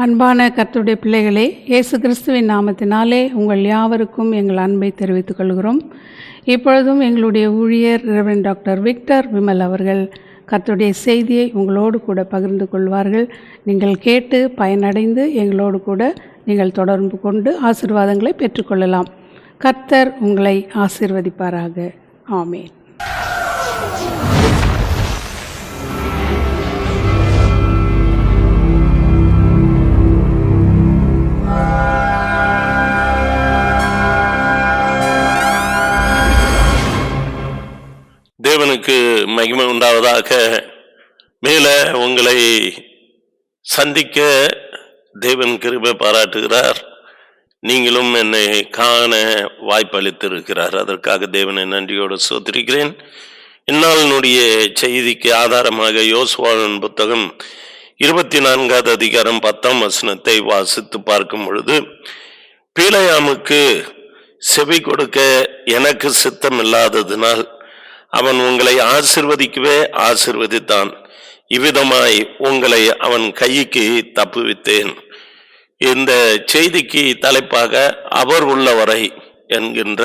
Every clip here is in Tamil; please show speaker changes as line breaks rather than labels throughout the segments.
அன்பான கர்த்தருடைய பிள்ளைகளே, இயேசு கிறிஸ்துவின் நாமத்தினாலே உங்கள் யாவருக்கும் எங்கள் அன்பை தெரிவித்துக் கொள்கிறோம். இப்பொழுதும் எங்களுடைய ஊழியர் ரெவரண்ட் டாக்டர் விக்டர் விமல் அவர்கள் கர்த்தருடைய செய்தியை உங்களோடு கூட பகிர்ந்து கொள்வார்கள். நீங்கள் கேட்டு பயனடைந்து எங்களோடு கூட நீங்கள் தொடர்பு கொண்டு ஆசீர்வாதங்களை பெற்றுக்கொள்ளலாம். கர்த்தர் உங்களை ஆசீர்வதிப்பாராக. ஆமென்.
தேவனுக்கு மகிமை உண்டாவதாக. மேலே உங்களை சந்திக்க தேவன் கிருபை பாராட்டுகிறார். நீங்களும் என்னை காண வாய்ப்பளித்திருக்கிறார். அதற்காக தேவனை நன்றியோடு ஸ்தோத்திரிக்கிறேன். இந்நாளினுடைய செய்திக்கு ஆதாரமாக யோசுவாவின் புத்தகம் 24வது அதிகாரம் 10ஆம் வசனத்தை வாசித்து பார்க்கும் பொழுது, பீலேயாமுக்கு செவி கொடுக்க எனக்கு சித்தம் இல்லாததினால் அவன் உங்களை ஆசீர்வதிக்கவே ஆசீர்வதித்தான். இவ்விதமாய் உங்களை அவன் கைக்கு தப்புவித்தேன். இந்த செய்திக்கு தலைப்பாக அவர் உள்ளவரை என்கின்ற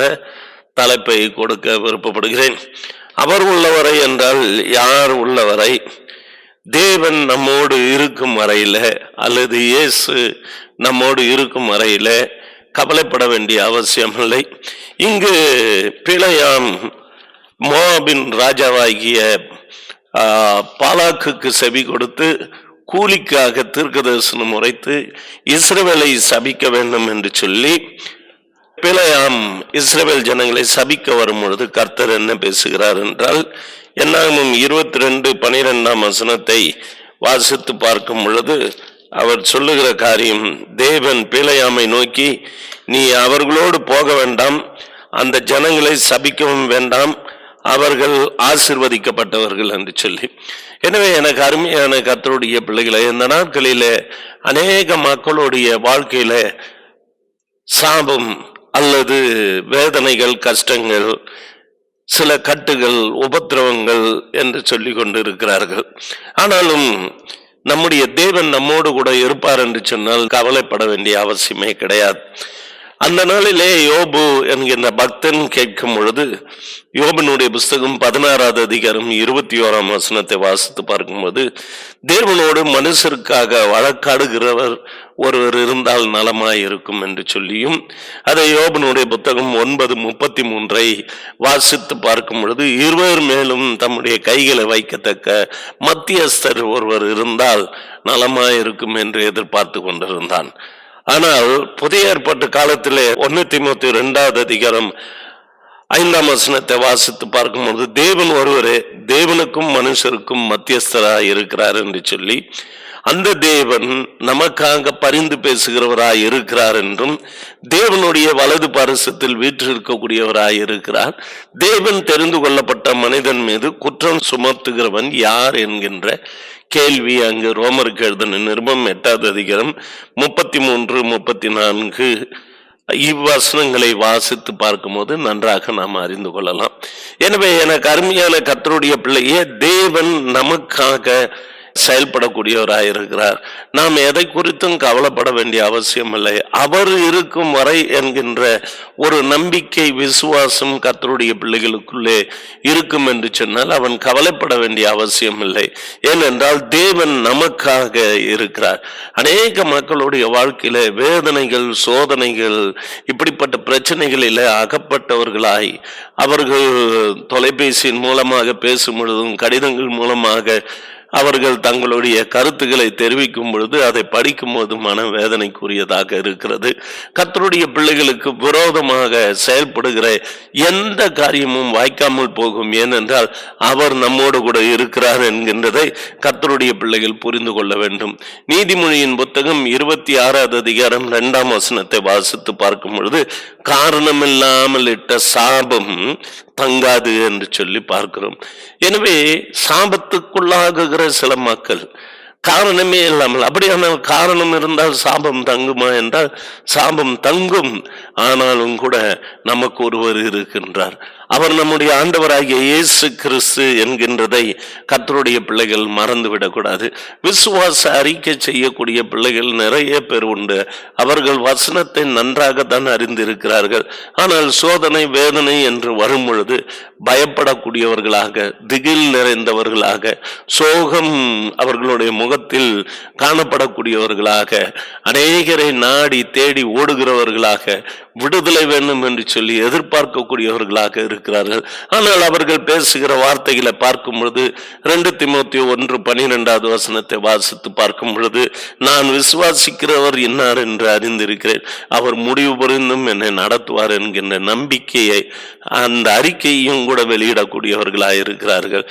தலைப்பை கொடுக்க விருப்பப்படுகிறேன். அவர் உள்ளவரை என்றால் யார் உள்ளவரை? தேவன் நம்மோடு இருக்கும் வரையில அல்லது இயேசு நம்மோடு இருக்கும் வரையில கவலைப்பட வேண்டிய அவசியமில்லை. இங்கு பிலேயாம் மோவாபின் ராஜாவாகிய பாலாக்குக்கு செவி கொடுத்து கூலிக்காக தீர்க்கதரிசனம் உரைத்து இஸ்ரவேலை சபிக்க வேண்டும் என்று சொல்லி பிலேயாம் இஸ்ரவேல் ஜனங்களை சபிக்க வரும் பொழுது கர்த்தர் என்ன பேசுகிறார் என்றால், என்னாகமம் 22:12ஆம் வசனத்தை வாசித்து பார்க்கும் பொழுது அவர் சொல்லுகிற காரியம், தேவன் பிலேயாமை நோக்கி, நீ அவர்களோடு போக வேண்டாம், அந்த ஜனங்களை சபிக்கவும் வேண்டாம், அவர்கள் ஆசீர்வதிக்கப்பட்டவர்கள் என்று சொல்லி. எனவே எனக்கு அருமையான கர்த்தருடைய பிள்ளைகளை, இந்த நாட்களிலே அநேக மக்களுடைய வாழ்க்கையில சாபம் அல்லது வேதனைகள், கஷ்டங்கள், சில கட்டுகள், உபத்திரவங்கள் என்று சொல்லி கொண்டு இருக்கிறார்கள். ஆனாலும் நம்முடைய தேவன் நம்மோடு கூட இருப்பார் என்று சொன்னால் கவலைப்பட வேண்டிய அவசியமே கிடையாது. அந்த நாளிலே யோபு என்கின்ற பக்தன் கேட்கும் பொழுது, யோபனுடைய புஸ்தகம் 16வது அதிகாரம் 21ஆம் வசனத்தை வாசித்து பார்க்கும்போது, தேவனோடு மனுஷருக்காக வழக்காடுகிறவர் ஒருவர் இருந்தால் நலமாயிருக்கும் என்று சொல்லியும், அதை யோபனுடைய புத்தகம் 9:33 வாசித்து பார்க்கும் பொழுது, இருவர் மேலும் தம்முடைய கைகளை வைக்கத்தக்க மத்தியஸ்தர் ஒருவர் இருந்தால் நலமாயிருக்கும் என்று எதிர்பார்த்து கொண்டிருந்தான். ஆனால் புதிய ஏற்பாட்டு காலத்திலே 1 தீமோத்தேயு 2வது அதிகாரம் 5ஆம் வசனத்தை வாசித்து பார்க்கும்போது, தேவன் ஒருவரே தேவனுக்கும் மனுஷருக்கும் மத்தியஸ்தராய் இருக்கிறார் என்று சொல்லி, அந்த தேவன் நமக்காக பரிந்து பேசுகிறவராய் இருக்கிறார் என்றும், தேவனுடைய வலது பாரிசத்தில் வீற்றிருக்கக்கூடியவராய் இருக்கிறார். தேவன் தெரிந்து கொள்ளப்பட்ட மனிதன் மீது குற்றம் சுமத்துகிறவன் யார் என்கின்ற கேள்வி அங்கு ரோமருக்கு எழுதின நிருபம் 8வது அதிகாரம் 33-34 இவ்வசனங்களை வாசித்து பார்க்கும்போது நன்றாக நாம் அறிந்து கொள்ளலாம். எனவே எனக்கு அருமையான கர்த்தருடைய பிள்ளையே, தேவன் நமக்காக செயல்படக்கூடியவராயிருக்கிறார். நாம் எதை குறித்தும் கவலைப்பட வேண்டிய அவசியம் இல்லை. அவர் இருக்கும் வரை என்கின்ற ஒரு நம்பிக்கை, விசுவாசம் கர்த்தருடைய பிள்ளைகளுக்குள்ளே இருக்கும் என்று சொன்னால் அவன் கவலைப்பட வேண்டிய அவசியம் இல்லை. ஏனென்றால் தேவன் நமக்காக இருக்கிறார். அநேக மக்களுடைய வாழ்க்கையில வேதனைகள், சோதனைகள், இப்படிப்பட்ட பிரச்சனைகளில் அகப்பட்டவர்களாய் அவர்கள் தொலைபேசியின் மூலமாக பேசும் பொழுதும் கடிதங்கள் மூலமாக அவர்கள் தங்களுடைய கருத்துக்களை தெரிவிக்கும் பொழுது அதை படிக்கும் போது மனவேதனைக்குரியதாக இருக்கிறது. கர்த்தருடைய பிள்ளைகளுக்கு விரோதமாக செயல்படுகிற எந்த காரியமும் வாய்க்காமல் போகும். ஏனென்றால் அவர் நம்மோடு கூட இருக்கிறார் என்கின்றதை கர்த்தருடைய பிள்ளைகள் புரிந்து கொள்ள வேண்டும். நீதிமொழியின் புத்தகம் 26வது அதிகாரம் 2ஆம் வசனத்தை வாசித்து பார்க்கும் பொழுது, காரணமில்லாமல் இட்ட சாபம் தங்காது என்று சொல்லி பார்க்கிறோம். எனவே சாபத்துக்குள்ளாகுகிற சில மக்கள் காரணமே இல்லாமல், அப்படியானால் காரணம் இருந்தால் சாபம் தங்குமா என்றால் சாபம் தங்கும். ஆனாலும் கூட நமக்கு ஒருவர் இருக்கின்றார். அவர் நம்முடைய ஆண்டவராகிய இயேசு கிறிஸ்து என்கின்றதை கர்த்தருடைய பிள்ளைகள் மறந்துவிடக்கூடாது. விசுவாச அறிக்கை செய்யக்கூடிய பிள்ளைகள் நிறைய பேர் உண்டு. அவர்கள் வசனத்தை நன்றாகத்தான் அறிந்திருக்கிறார்கள். ஆனால் சோதனை வேதனை என்று வரும் பொழுது பயப்படக்கூடியவர்களாக, திகில் நிறைந்தவர்களாக, சோகம் அவர்களுடைய முகத்தில் காணப்படக்கூடியவர்களாக, அநேகரை நாடி தேடி ஓடுகிறவர்களாக, விடுதலை வேண்டும் என்று சொல்லி எதிர்பார்க்கக்கூடியவர்களாக இருக்கிறார்கள். ஆனால் அவர்கள் பேசுகிற வார்த்தைகளை பார்க்கும் பொழுது 2 தீமோத்தேயு 1:12 வாசித்து பார்க்கும் பொழுது, நான் விசுவாசிக்கிறவர் இன்னார் என்று அறிந்திருக்கிறேன், அவர் முடிவு புரிந்தும் என்னை நடத்துவார் என்கின்ற நம்பிக்கையை, அந்த அறிக்கையும் கூட வெளியிடக்கூடியவர்களாக இருக்கிறார்கள்.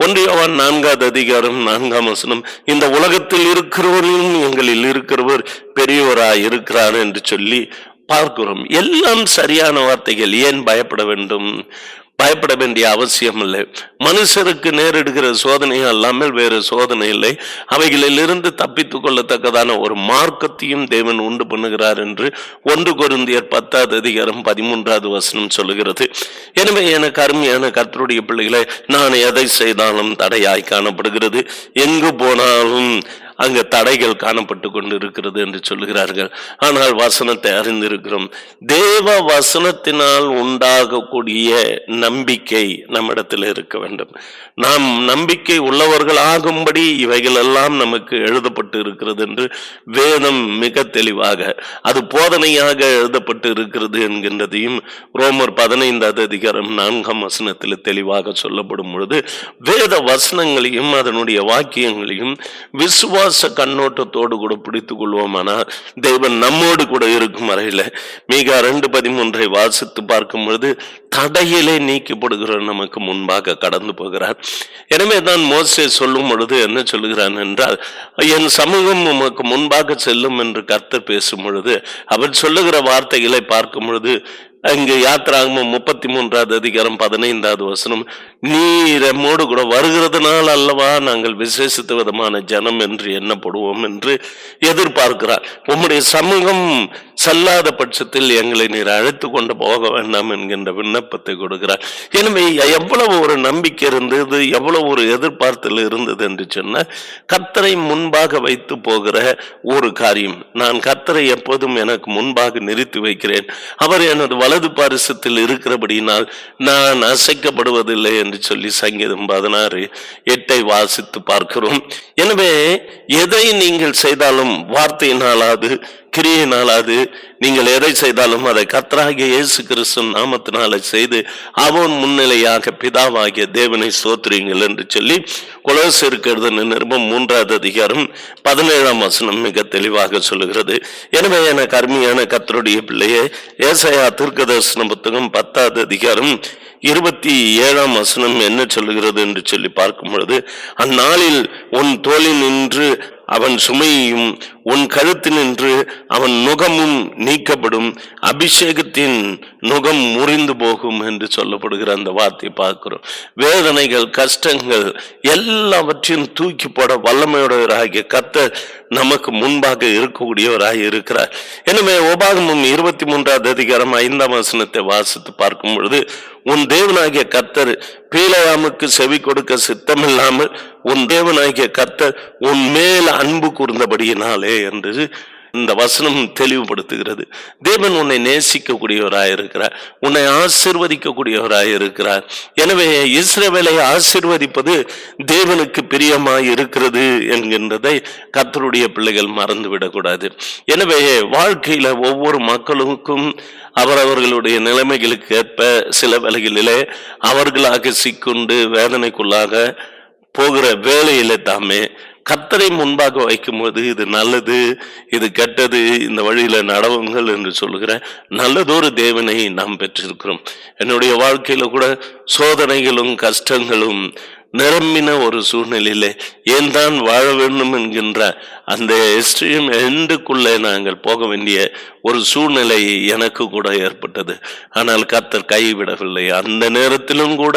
1 யோவான் 4:4, இந்த உலகத்தில் இருக்கிறவர்களும் எங்களில் இருக்கிறவர் பெரியவராய் இருக்கிறார் என்று சொல்லி பார்க்கிறோம். எல்லாம் சரியான வார்த்தைகள். ஏன் பயப்பட வேண்டும்? பயப்பட வேண்டிய அவசியம் இல்லை. மனுஷருக்கு நேரிடுகிற சோதனை அல்லாமல் வேறு சோதனை இல்லை. அவைகளிலிருந்து தப்பித்துக் கொள்ளத்தக்கதான ஒரு மார்க்கத்தையும் தேவன் உண்டு பண்ணுகிறார் என்று 1 கொரிந்தியர் 10:13 சொல்லுகிறது. எனவே எனக்கு அருமையான கர்த்தருடைய பிள்ளைகளை, நான் எதை செய்தாலும் தடையாய் காணப்படுகிறது, எங்கு போனாலும் அங்க தடைகள் காணப்பட்டு கொண்டு இருக்கிறது என்று சொல்லுகிறார்கள். ஆனால் வசனத்தை அறிந்திருக்கிறோம். தேவ வசனத்தினால் உண்டாகக்கூடிய நம்பிக்கை நம்மிடத்தில் இருக்க வேண்டும். நாம் நம்பிக்கை உள்ளவர்கள் ஆகும்படி இவைகள் எல்லாம் நமக்கு எழுதப்பட்டு இருக்கிறது என்று வேதம் மிக தெளிவாக, அது போதனையாக எழுதப்பட்டு இருக்கிறது என்கின்றதையும் ரோமர் 15:4 தெளிவாக சொல்லப்படும் பொழுது, வேத வசனங்களையும் அதனுடைய வாக்கியங்களையும் விசுவாச கண்ணோட்டத்தோடு கூட பிடித்துக் கொள்வோமானால் தேவன் நம்மோடு கூட இருக்கும் வரையில மீகா 2:13 வாசித்து பார்க்கும் பொழுது, தடையிலே நீக்கப்படுகிற நமக்கு முன்பாக கடந்து போகிறார். எனவே தான் மோசே சொல்லும் பொழுது என்ன சொல்லுகிறான் என்றால், என் சமூகம் உமக்கு முன்பாக செல்லும் என்று கர்த்தர் பேசும் பொழுது அவர் சொல்லுகிற வார்த்தைகளை பார்க்கும் பொழுது, அங்கு யாத்திராகமம் 33:15 நீர் நம்மோடு கூட வருகிறதுனால் அல்லவா நாங்கள் விசேஷித்த விதமான ஜனம் என்று எண்ணப்படுவோம் என்று எதிர்பார்க்கிறார். உம்முடைய சமூகம் செல்லாத பட்சத்தில் எங்களை நீர் அழைத்து கொண்டு போக வேண்டாம் என்கின்ற விண்ணப்பத்தை கொடுக்கிறார். எனவே எவ்வளவு ஒரு நம்பிக்கை இருந்தது, எவ்வளவு ஒரு எதிர்பார்த்தல் இருந்தது என்று சொன்னால், கர்த்தரை முன்பாக வைத்து போகிற ஒரு காரியம். நான் கர்த்தரை எப்போதும் எனக்கு முன்பாக நிறுத்தி வைக்கிறேன், அவர் எனது வலது பாரிசத்தில் இருக்கிறபடியினால் நான் அசைக்கப்படுவதில்லை என்று சொல்லி சங்கீதம் 16:8 வாசித்து பார்க்கிறோம். எனவே எதை நீங்கள் செய்தாலும், வார்த்தையினாலாது கிரியையினாலாது, நீங்கள் எதை செய்தாலும் அதை கர்த்தராகிய இயேசு கிறிஸ்து நாமத்தினால செய்து அவன் முன்னிலையாக பிதாவாகிய தேவனை ஸ்தோத்திரியுங்கள் என்று சொல்லி கொலோசியருக்கு எழுதின நிருபம் 3:17 மிக தெளிவாக சொல்லுகிறது. எனவே எனக்கு அருமையான கர்த்தருடைய பிள்ளையே, ஏசாயா தீர்க்கதரிசன புத்தகம் 10:27 என்ன சொல்லுகிறது என்று சொல்லி பார்க்கும் பொழுது, அந்நாளில் உன் தோளில் நின்று அவன் சுமையும், உன் கழுத்தினின்று அவன் நுகமும் நீக்கப்படும், அபிஷேகத்தின் நுகம் முறிந்து போகும் என்று சொல்லப்படுகிற அந்த வார்த்தையை பார்க்கிறோம். வேதனைகள், கஷ்டங்கள் எல்லாவற்றையும் தூக்கி போட வல்லமையுடையவராகிய கர்த்தர் நமக்கு முன்பாக இருக்கக்கூடியவராக இருக்கிறார். எனவே உபாகமம் 23:5 வாசித்து பார்க்கும் பொழுது, உன் தேவனாகிய கர்த்தர் பீலேயாமுக்கு செவி கொடுக்க சித்தமில்லாமல் உன் தேவனாகிய கர்த்தர் உன் மேல் அன்பு கூர்ந்தபடியினாலே என்று இந்த வசனம் தெளிவுபடுத்துகிறது. தேவன் உன்னை நேசிக்கக்கூடியவராய் இருக்கிறார், உன்னை ஆசீர்வதிக்கக்கூடியவராய் இருக்கிறார். எனவே இஸ்ரவேலை ஆசீர்வதிப்பது தேவனுக்கு பிரியமாய் இருக்கிறது என்கின்றதை கர்த்தருடைய பிள்ளைகள் மறந்துவிடக்கூடாது. எனவே வாழ்க்கையில ஒவ்வொரு மக்களுக்கும் அவரவர்களுடைய நிலைமைகளுக்கு ஏற்ப சில வேளைகளிலே அவர்களாக சிக்குண்டு வேதனைக்குள்ளாக போகிற வேலையில தாமே கர்த்தரை முன்பாக வைக்கும்போது, இது நல்லது, இது கெட்டது, இந்த வழியில நடவுங்கள் என்று சொல்லுகிற நல்லதொரு தேவனை நாம் பெற்றிருக்கிறோம். என்னுடைய வாழ்க்கையில கூட சோதனைகளும் கஷ்டங்களும் நிரம்பின ஒரு சூழ்நிலையிலே ஏன் தான் வாழ வேண்டும் என்கின்ற அந்த எக்ஸ்ட்ரீம் எண்டுக்குள்ளே நாங்கள் போக வேண்டிய ஒரு சூழ்நிலை எனக்கு கூட ஏற்பட்டது. ஆனால் கர்த்தர் கைவிடவில்லை. அந்த நேரத்திலும் கூட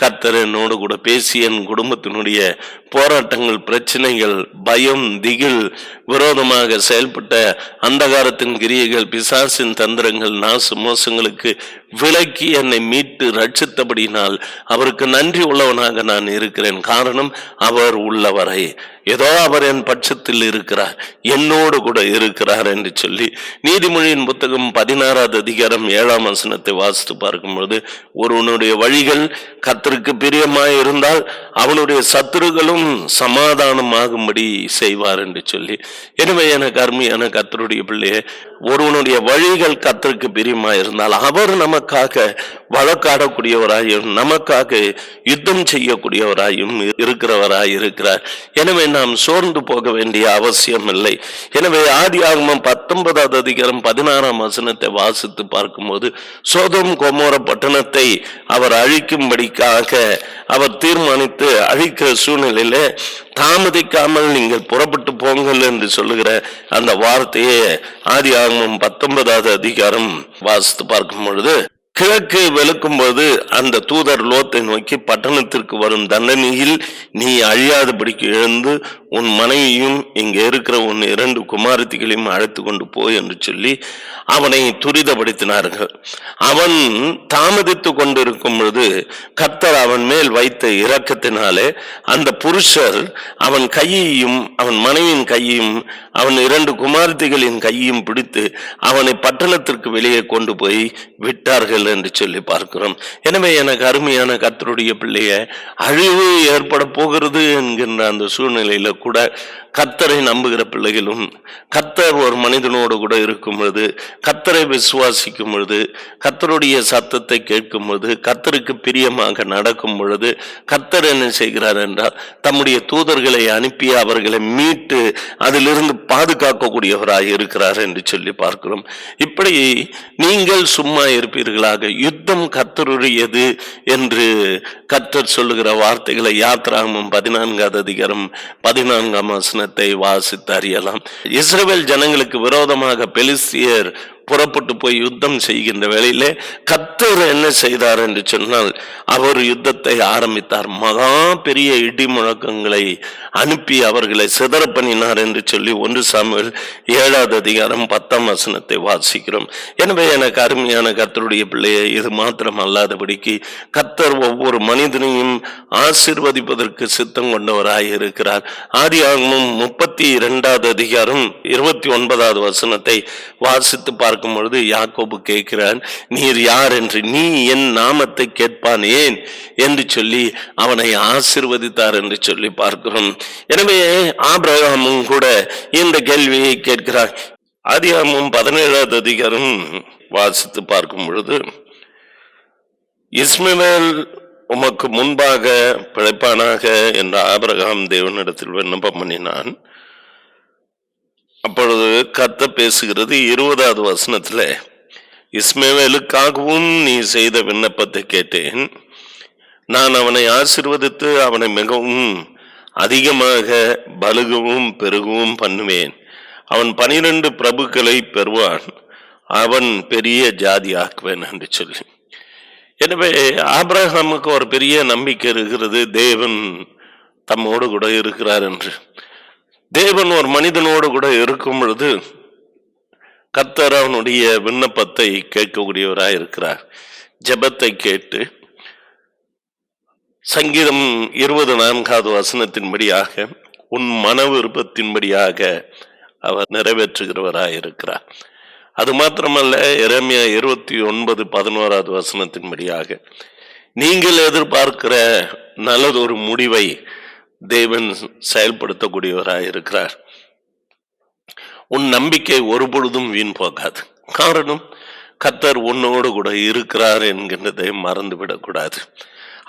கர்த்தர் என்னோடு கூட பேசி என் குடும்பத்தினுடைய போராட்டங்கள், பிரச்சனைகள், பயம், திகில், விரோதமாக செயல்பட்ட அந்தகாரத்தின் கிரியைகள், பிசாசின் தந்திரங்கள், நாசு மோசங்களுக்கு விலக்கி என்னை மீட்டு ரட்சித்தபடினால் அவருக்கு நன்றி உள்ளவனாக நான் இருக்கிறேன். காரணம், அவர் உள்ளவரை ஏதோ அவர் என் பட்சத்தில் இருக்கிறார், என்னோடு கூட இருக்கிறார் என்று சொல்லி நீதிமொழியின் புத்தகம் 16வது அதிகாரம் 7ஆம் வசனத்தை வாசித்து பார்க்கும்போது, ஒருவனுடைய வழிகள் கர்த்தருக்கு பிரியமாய் இருந்தால் அவனுடைய சத்துருகளும் சமாதானமாகும்படி செய்வார் என்று சொல்லி. எனவே எனக்கு அருமையான கர்த்தருடைய பிள்ளையே, ஒருவனுடைய வழிகள் கர்த்தருக்கு பிரியமாய் இருந்தால் அவர் நமக்காக வழக்காடக்கூடியவராயும் நமக்காக யுத்தம் செய்யக்கூடியவராயும் இருக்கிறவராய் இருக்கிறார். எனவே நாம் சோர்ந்து போக வேண்டிய அவசியம் இல்லை. எனவே ஆதியாகமம் 19வது அதிகாரம் 16ஆம் வசனத்தை வாசித்து பார்க்கும்போது, சோதோம் கொமோர பட்டணத்தை அவர் அழிக்கும்படிக்காக அவர் தீர்மானித்து அழிக்கிற சூழ்நிலையில தாமதிக்காமல் நீங்கள் புறப்பட்டு போங்கள் என்று சொல்லுகிற அந்த வார்த்தையை ஆதியாகமம் 19வது அதிகாரம் வாசித்து பார்க்கும் பொழுது, கிழக்கு வெளுக்கும்போது அந்த தூதர் லோத்தை நோக்கி, பட்டணத்திற்கு வரும் தண்டனையில் நீ அழியாதபடிக்கு எழுந்து உன் மனைவியும் இங்கே இருக்கிற உன் 2 குமாரத்திகளையும் அழைத்து கொண்டு போய் என்று சொல்லி அவனை துரிதப்படுத்தினார்கள். அவன் தாமதித்து கொண்டிருக்கும் பொழுது கர்த்தர் அவன் மேல் வைத்த இரக்கத்தினாலே அந்த புருஷர் அவன் கையையும் அவன் மனைவியின் கையையும் அவன் 2 குமாரத்திகளின் கையையும் பிடித்து அவனை பட்டணத்திற்கு வெளியே கொண்டு போய் விட்டார்கள் என்று சொல்லி பார்க்கிறோம். எனவே எனக்கு அருமையான கர்த்தருடைய பிள்ளைய, அழிவு ஏற்பட போகிறது என்கின்ற அந்த சூழ்நிலையில கூட கர்த்தரை நம்புகிற பிள்ளைகளும், கர்த்தர் ஒரு மனிதனோடு கூட இருக்கும் பொழுது, கர்த்தரை விசுவாசிக்கும் பொழுது, கர்த்தருடைய சத்தத்தை கேட்கும் பொழுது, கர்த்தருக்கு பிரியமாக நடக்கும் பொழுது, கர்த்தர் என்ன செய்கிறார் என்றால் தம்முடைய தூதர்களை அனுப்பி அவர்களை மீட்டு அதிலிருந்து பாதுகாக்கக்கூடியவராய் இருக்கிறார் என்று சொல்லி பார்க்கிறோம். இப்படி நீங்கள் சும்மா இருப்பீர்களாக, யுத்தம் கர்த்தருடையது என்று கர்த்தர் சொல்லுகிற வார்த்தைகளை யாத்ராகமம் 14வது அதிகாரம் 14ஆம் வசனத்தை வாசித்து அறியலாம். இஸ்ரவேல் ஜனங்களுக்கு விரோதமாக பெலிஸ்தியர் புறப்பட்டு போய் யுத்தம் செய்கின்ற வேளையிலே கர்த்தர் என்ன செய்தார் என்று சொன்னால், அவர் யுத்தத்தை ஆரம்பித்தார். மகா பெரிய இடி முழக்கங்களை அனுப்பி அவர்களை சிதற பண்ணினார் என்று சொல்லி 1 சாமுவேல் 7வது அதிகாரம் 10ஆம் வசனத்தை வாசிக்கிறோம். எனவே எனக்கு அருமையான கர்த்தருடைய பிள்ளையை, இது மாத்திரம் அல்லாதபடிக்கு கர்த்தர் ஒவ்வொரு மனிதனையும் ஆசீர்வதிப்பதற்கு சித்தம் கொண்டவராய் இருக்கிறார். ஆதியாகமம் 32வது அதிகாரம் 29வது வசனத்தை வாசித்து பார்க்கும் பொழுது யாக்கோபு கேட்கிறான், நீர் யார் என்று, நீ என் நாமத்தை கேட்பான் ஏன் என்று சொல்லி அவனை ஆசீர்வதித்தார் என்று சொல்லி பார்க்கிறோம். எனவே ஆபிரகாமும் கூட இந்த கேள்வியை கேட்கிறார். ஆதியாகமம் 17வது அதிகாரம் வாசித்து பார்க்கும் பொழுது, இஸ்மவேல் உமக்கு முன்பாக பிழைப்பானாக என்ற ஆபிரகாம் தேவனிடத்தில் விண்ணப்பம் பண்ணினான். அப்பொழுது கர்த்தர் பேசுகிறது 20வது வசனத்துல, இஸ்மவேலுக்காகவும் நீ செய்த விண்ணப்பத்தை கேட்டேன், நான் அவனை ஆசீர்வதித்து அவனை மிகவும் அதிகமாக பலுகவும் பெருகவும் பண்ணுவேன், அவன் 12 பிரபுக்களை பெறுவான், அவன் பெரிய ஜாதி ஆக்குவேன் என்று சொல்லி. எனவே ஆபிரகாமுக்கு ஒரு பெரிய நம்பிக்கை இருக்கிறது, தேவன் தம்மோடு கூட இருக்கிறார் என்று. தேவன் ஒரு மனிதனோடு கூட இருக்கும் பொழுது கர்த்தர் அவனுடைய விண்ணப்பத்தை கேட்கக்கூடியவராய் இருக்கிறார். ஜெபத்தை கேட்டு சங்கீதம் 24வது வசனத்தின்படியாக உன் மன விருப்பத்தின்படியாக அவர் நிறைவேற்றுகிறவராய் இருக்கிறார். அது மாத்திரமல்ல, எரேமியா 29:11வது வசனத்தின்படியாக நீங்கள் எதிர்பார்க்கிற நல்லதொரு முடிவை தேவன் செயல்படுத்தக்கூடியவராய் இருக்கிறார். உன் நம்பிக்கை ஒருபொழுதும் வீண் போகாது. காரணம், கர்த்தர் உன்னோடு கூட இருக்கிறார் என்கின்றதை மறந்துவிடக்கூடாது.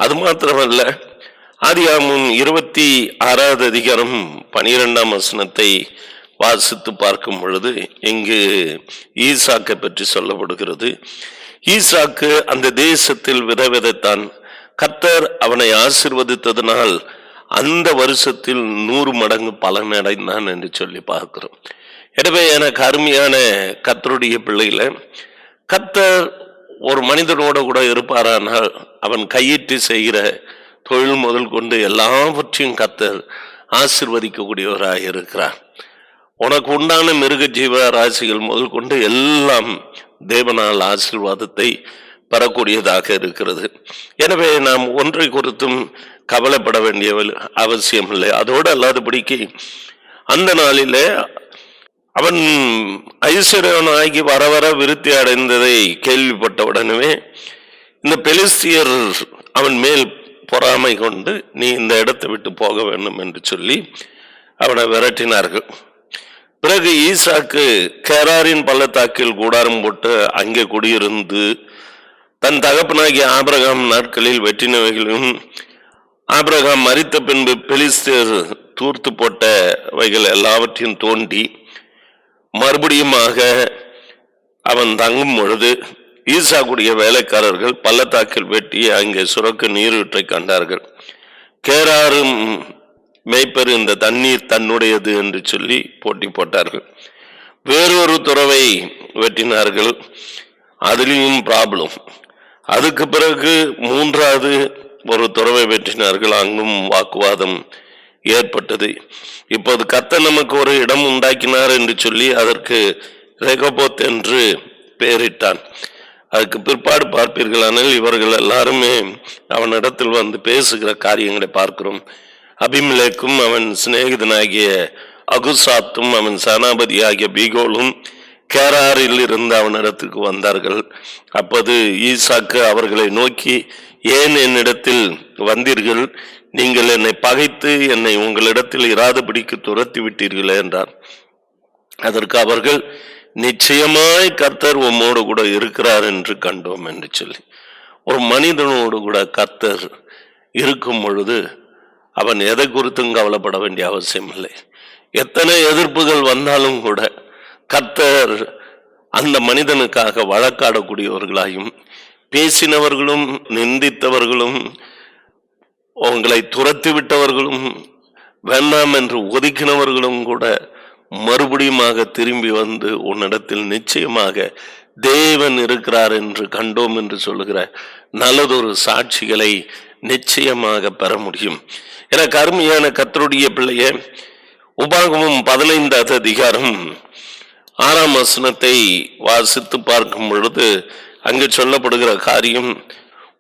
அது மாத்திரமல்ல, ஆதியாகமம் 26வது அதிகாரம் 12ஆம் வசனத்தை வாசித்து பார்க்கும் பொழுது இங்கு ஈசாக்கை பற்றி சொல்லப்படுகிறது. ஈசாக்கு அந்த தேசத்தில் விதைத்தான். கர்த்தர் அவனை ஆசீர்வதித்ததனால் அந்த வருஷத்தில் 100 மடங்கு பலன் அடைந்தான் என்று சொல்லி பார்க்கிறோம். எனவே எனக்கு அருமையான கர்த்தருடைய பிள்ளைகளை, கர்த்தர் ஒரு மனிதனோட கூட இருப்பாரானால் அவன் கையிட்டு செய்கிற தொழில் முதல் கொண்டு எல்லாவற்றையும் கர்த்தர் ஆசீர்வதிக்கக்கூடியவராக இருக்கிறார். உனக்கு உண்டான மிருக ஜீவ ராசிகள் முதல் கொண்டு எல்லாம் தேவனால் ஆசீர்வாதத்தை பெறக்கூடியதாக இருக்கிறது. எனவே நாம் ஒன்றை குறித்தும் கவலைப்பட வேண்டிய அவசியம் இல்லை. அதோடு அல்லாதபடிக்கு அந்த நாளிலே அவன் ஐஸ்வர்யனாகி வர வர விருத்தி அடைந்ததை கேள்விப்பட்ட உடனே இந்த பெலிஸ்தியர் அவன் மேல் பொறாமை கொண்டு நீ இந்த இடத்தை விட்டு போக வேண்டும் என்று சொல்லி அவனை விரட்டினார்கள். பிறகு ஈசாக்கு கேராரின் பள்ளத்தாக்கில் கூடாரம் போட்டு அங்கே குடியிருந்து தன் தகப்பனாகிய ஆபிரகாம் நாட்களில் வெட்டினவைகளும் ஆபிரகாம் மரித்த பின்பு பெலிஸ்தர் தூர்த்து போட்டவைகள் எல்லாவற்றையும் தோண்டி மறுபடியுமாக அவன் தங்கும் பொழுது ஈசாக்குடைய வேலைக்காரர்கள் பள்ளத்தாக்கில் வெட்டி அங்கே சுரக்க நீரூற்றை கண்டார்கள். கேராரும் மேய்ப்பர் இந்த தண்ணீர் தன்னுடையது என்று சொல்லி போட்டி போட்டார்கள். வேறொரு துறவை வெட்டினார்கள், அதிலும் ப்ராப்ளம். அதுக்கு பிறகு 3வது ஒரு துறவை வெட்டினார்கள், அங்கும் வாக்குவாதம் ஏற்பட்டது. இப்போது கர்த்தர் நமக்கு ஒரு இடம் உண்டாக்கினார் என்று சொல்லி அதற்கு ரெகோபோத் என்று பெயரிட்டான். அதுக்கு பிற்பாடு பார்ப்பீர்களானால் இவர்கள் எல்லாருமே அவனிடத்தில் வந்து பேசுகிற காரியங்களை பார்க்கிறோம். அபிமெலேக்கும் அவன் சிநேகிதனாகிய அகுசாத்தும் அவன் சேனாபதி ஆகிய பீகோலும் கேராரில் இருந்து அவனிடத்துக்கு வந்தார்கள். அப்போது ஈசாக்கு அவர்களை நோக்கி, ஏன் என்னிடத்தில் வந்தீர்கள்? நீங்கள் என்னை பகைத்து என்னை உங்களிடத்தில் இராதபடிக்கு துரத்தி விட்டீர்களே என்றார். அதற்கு அவர்கள், நிச்சயமாய் கர்த்தர் உம்மோடு கூட இருக்கிறார் என்று கண்டோம் என்று சொல்லி. ஒரு மனிதனோடு கூட கர்த்தர் இருக்கும் பொழுது அவன் எதை குறித்தும் கவலைப்பட வேண்டிய அவசியம் இல்லை. எத்தனை எதிர்ப்புகள் வந்தாலும் கூட கர்த்தர் அந்த மனிதனுக்காக வழக்காடக்கூடியவர்களாயும், பேசினவர்களும் நிந்தித்தவர்களும் உங்களை துரத்தி விட்டவர்களும் வேண்டாம் என்று ஒதுக்கினவர்களும் கூட மறுபடியுமாக திரும்பி வந்து உன்னிடத்தில் நிச்சயமாக தேவன் இருக்கிறார் என்று கண்டோம் என்று சொல்லுகிற நல்லதொரு சாட்சிகளை நிச்சயமாக பெற முடியும். எனக்கு அருமையான கர்த்தருடைய பிள்ளையே, உபாகமம் 15வது அதிகாரம் 6ஆம் வசனத்தை வாசித்து பார்க்கும் பொழுது அங்கு சொல்லப்படுகிற காரியம்,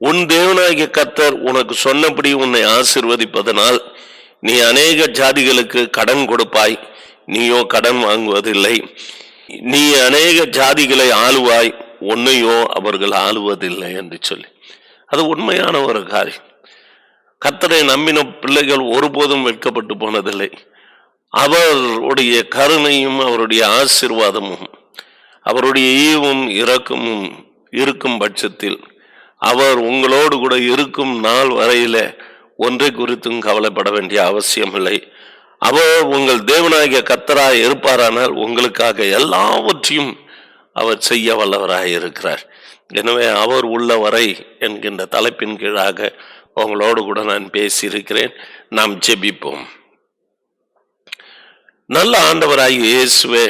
உன் தேவனாகிய கர்த்தர் உனக்கு சொன்னபடி உன்னை ஆசீர்வதிப்பதனால் நீ அநேக ஜாதிகளுக்கு கடன் கொடுப்பாய், நீயோ கடன் வாங்குவதில்லை. நீ அநேக ஜாதிகளை ஆளுவாய், உன்னையோ அவர்கள் ஆளுவதில்லை என்று சொல்லி. அது உண்மையான ஒரு காரியம். கர்த்தரை நம்பின பிள்ளைகள் ஒருபோதும் வெட்கப்பட்டு போனதில்லை. அவருடைய கருணையும் அவருடைய ஆசீர்வாதமும் அவருடைய ஈவும் இரக்கமும் இருக்கும் பட்சத்தில் அவர் உங்களோடு கூட இருக்கும் நாள் வரையில ஒன்றை குறித்தும் கவலைப்பட வேண்டிய அவசியம் இல்லை. அவர் உங்கள் தேவனாகிய கர்த்தராய் இருப்பாரானால் உங்களுக்காக எல்லாவற்றையும் அவர் செய்ய வல்லவராய் இருக்கிறார். எனவே அவர் உள்ளவரை என்கின்ற தலைப்பின் கீழாக உங்களோடு கூட நான் பேசியிருக்கிறேன். நாம் ஜெபிப்போம். நல்ல ஆண்டவராகிய இயேசுவே,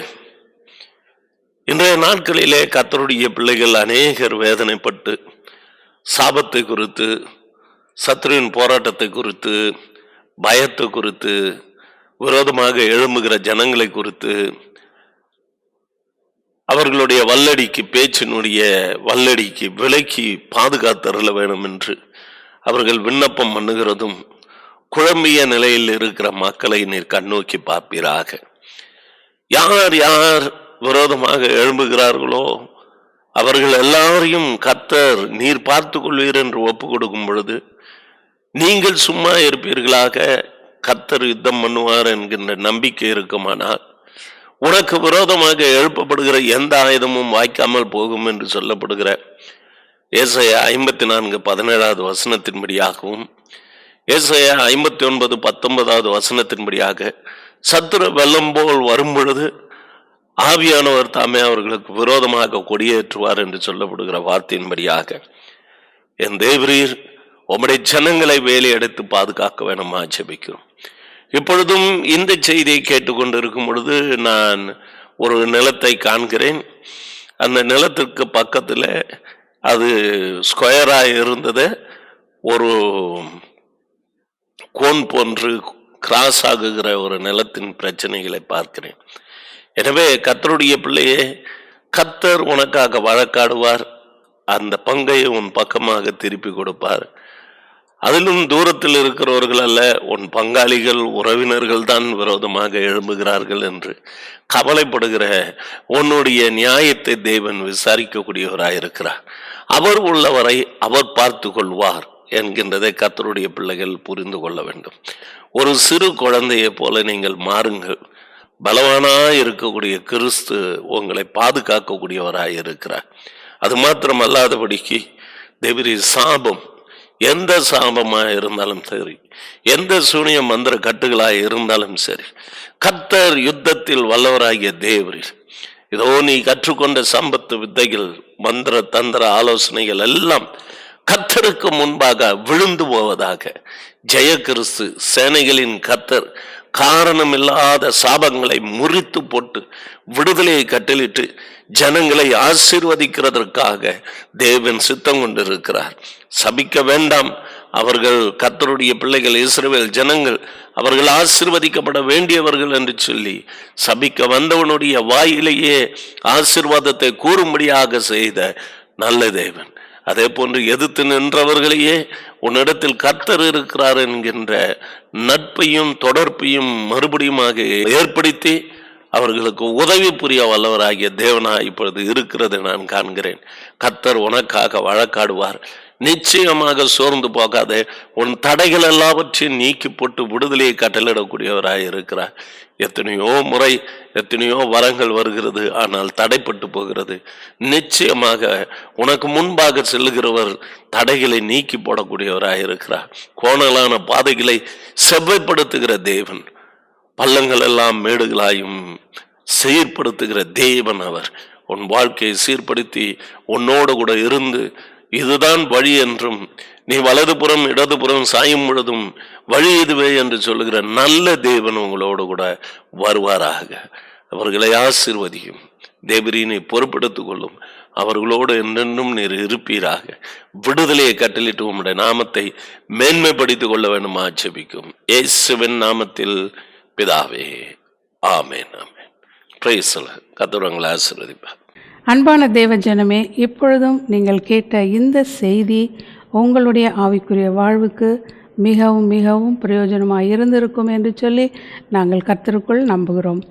இன்றைய நாட்களிலே கர்த்தருடைய பிள்ளைகள் அநேகர் வேதனைப்பட்டு சாபத்தை குறித்து, சத்துருவின் போராட்டத்தை குறித்து, பயத்தை குறித்து, விரோதமாக எழும்புகிற ஜனங்களை குறித்து, அவர்களுடைய வல்லடிக்கு, பேச்சினுடைய வல்லடிக்கு விலக்கி பாதுகாத்தருள வேணும் என்று அவர்கள் விண்ணப்பம் பண்ணுகிறதும், குழம்பிய நிலையில் இருக்கிற மக்களை நீர் கண்ணோக்கி பார்ப்பீராக. யார் யார் விரோதமாக எழும்புகிறார்களோ அவர்கள் எல்லாரையும் கர்த்தர் நீர் பார்த்து கொள்வீர் என்று ஒப்பு கொடுக்கும் பொழுது நீங்கள் சும்மா இருப்பீர்களாக. கர்த்தர் யுத்தம் பண்ணுவார் என்கின்ற நம்பிக்கை இருக்குமானால் உனக்கு விரோதமாக எழுப்பப்படுகிற எந்த ஆயுதமும் வாய்க்காமல் போகும் என்று சொல்லப்படுகிற ஏசாயா 54:17 வசனத்தின்படியாகவும், ஏசாயா 59:19 வசனத்தின்படியாக, சத்துரு வெள்ளம் போல் வரும் பொழுது ஆவியானவர் தாமே அவர்களுக்கு விரோதமாக கொடியேற்றுவார் என்று சொல்லப்படுகிற வார்த்தையின்படியாக, என் தேவரீர் உம்முடைய ஜனங்களை வேலையெடுத்து பாதுகாக்க வேணுமா ஜெபிக்கிறோம். இப்பொழுதும் இந்த செய்தியை கேட்டுக்கொண்டிருக்கும் பொழுது நான் ஒரு நிலத்தை காண்கிறேன். அந்த நிலத்திற்கு பக்கத்தில் அது ஸ்கொயராக இருந்தது, ஒரு கோன் போன்று கிராஸ் ஆகுகிற ஒரு நிலத்தின் பிரச்சனைகளை பார்க்கிறேன். எனவே கர்த்தருடைய பிள்ளையே, கர்த்தர் உனக்காக வழக்காடுவார். அந்த பங்கை உன் பக்கமாக திருப்பி கொடுப்பார். அதிலும் தூரத்தில் இருக்கிறவர்கள் அல்ல, உன் பங்காளிகள் உறவினர்கள் தான் விரோதமாக எழும்புகிறார்கள் என்று கவலைப்படுகிற உன்னுடைய நியாயத்தை தேவன் விசாரிக்கக்கூடியவராயிருக்கிறார். அவர் உள்ளவரை அவர் பார்த்து கொள்வார் என்கின்றதை கர்த்தருடைய பிள்ளைகள் புரிந்து கொள்ள வேண்டும். ஒரு சிறு குழந்தையை போல நீங்கள் மாறுங்கள். பலவானாய் இருக்கக்கூடிய கிறிஸ்து உங்களை பாதுகாக்கக்கூடியவராய் இருக்கிறார். அது மாத்திரம் அல்லாதபடிக்கு தேவரீ சாபம், எந்த சாபமாக இருந்தாலும் சரி, எந்த சூனிய மந்திர கட்டுகளாக இருந்தாலும் சரி, கர்த்தர் யுத்தத்தில் வல்லவராகிய தேவரீர், இதோ நீ கற்றுக்கொண்ட சம்பத்து வித்தைகள், மந்திர தந்திர ஆலோசனைகள் எல்லாம் கர்த்தருக்கு முன்பாக விழுந்து போவதாக. ஜெய கிறிஸ்து சேனைகளின் கர்த்தர் காரணமில்லாத சாபங்களை முறித்து போட்டு விடுதலையை கட்டளிட்டு ஜனங்களை ஆசீர்வதிக்கிறதற்காக தேவன் சித்தம் கொண்டிருக்கிறார். சபிக்க வேண்டாம். அவர்கள் கர்த்தருடைய பிள்ளைகள், இஸ்ரவேல் ஜனங்கள், அவர்கள் ஆசீர்வதிக்கப்பட வேண்டியவர்கள் என்று சொல்லி சபிக்க வந்தவனுடைய வாயிலேயே ஆசீர்வாதத்தை கூறும்படியாக செய்த நல்ல தேவன். அதே போன்று எதிர்த்து நின்றவர்களையே உன்னிடத்தில் கர்த்தர் இருக்கிறார் என்கின்ற நட்பையும் தொடர்பையும் மறுபடியுமாக ஏற்படுத்தி அவர்களுக்கு உதவி புரிய வல்லவராகிய தேவனாய் இப்பொழுது இருக்கிறது நான் காண்கிறேன். கர்த்தர் உனக்காக வழக்காடுவார். நிச்சயமாக சோர்ந்து போகாதே. உன் தடைகள் எல்லாவற்றையும் நீக்கி போட்டு விடுதலையை கட்டளிடக்கூடியவராய் இருக்கிறார். எத்தனையோ முறை எத்தனையோ வரங்கள் வருகிறது, ஆனால் தடைப்பட்டு போகிறது. நிச்சயமாக உனக்கு முன்பாக செல்லுகிறவர் தடைகளை நீக்கி போடக்கூடியவராய் இருக்கிறார். கோணலான பாதைகளை செவ்வைப்படுத்துகிற தேவன், பள்ளங்கள் எல்லாம் மேடுகளாயும் சீர்படுத்துகிற தேவன் அவர். உன் வாழ்க்கையை சீர்படுத்தி உன்னோடு கூட இருந்து இதுதான் வழி என்றும், நீ வலதுபுறம் இடதுபுறம் சாயும் பொழுதும் வழி இதுவே என்று சொல்லுகிற நல்ல தேவன் உங்களோடு கூட வருவாராக. அவர்களை ஆசீர்வதியும். தேவரீனை பொறுப்பெடுத்துக் கொள்ளும். அவர்களோடு என்றென்றும் நீர் இருப்பீராக. விடுதலையை கட்டளிட்டு உம்முடைய நாமத்தை மேன்மைப்படுத்திக் கொள்ள வேண்டுமா ஜெபிக்கும் இயேசுவின் நாமத்தில் பிதாவே, ஆமென். ஆமென். Praise the Lord. கர்த்தர் உங்களை ஆசீர்வதிப்பார்.
அன்பான தேவ ஜனமே, இப்பொழுதும் நீங்கள் கேட்ட இந்த செய்தி உங்களுடைய ஆவிக்குரிய வாழ்வுக்கு மிகவும் மிகவும் பிரயோஜனமாக இருந்திருக்கும் என்று சொல்லி நாங்கள் கர்த்தருக்குள் நம்புகிறோம்.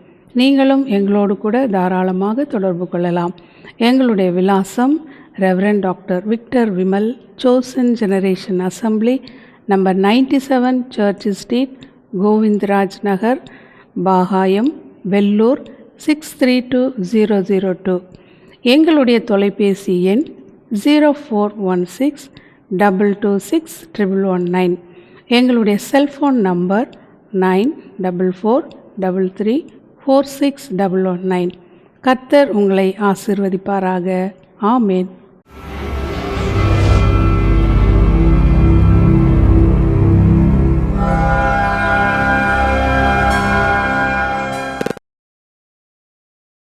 நீங்களும் எங்களோடு கூட தாராளமாக தொடர்பு கொள்ளலாம். எங்களுடைய விலாசம் Reverend Doctor Victor Vimal, Chosen Generation Assembly, number 97 Church Street, Govindaraj Nagar, Bagayam, Vellore 632002. எங்களுடைய தொலைபேசி எண் 0416-226-1119. எங்களுடைய செல்ஃபோன் நம்பர் 9443346119. கர்த்தர் உங்களை ஆசீர்வதிப்பாராக. ஆமென்.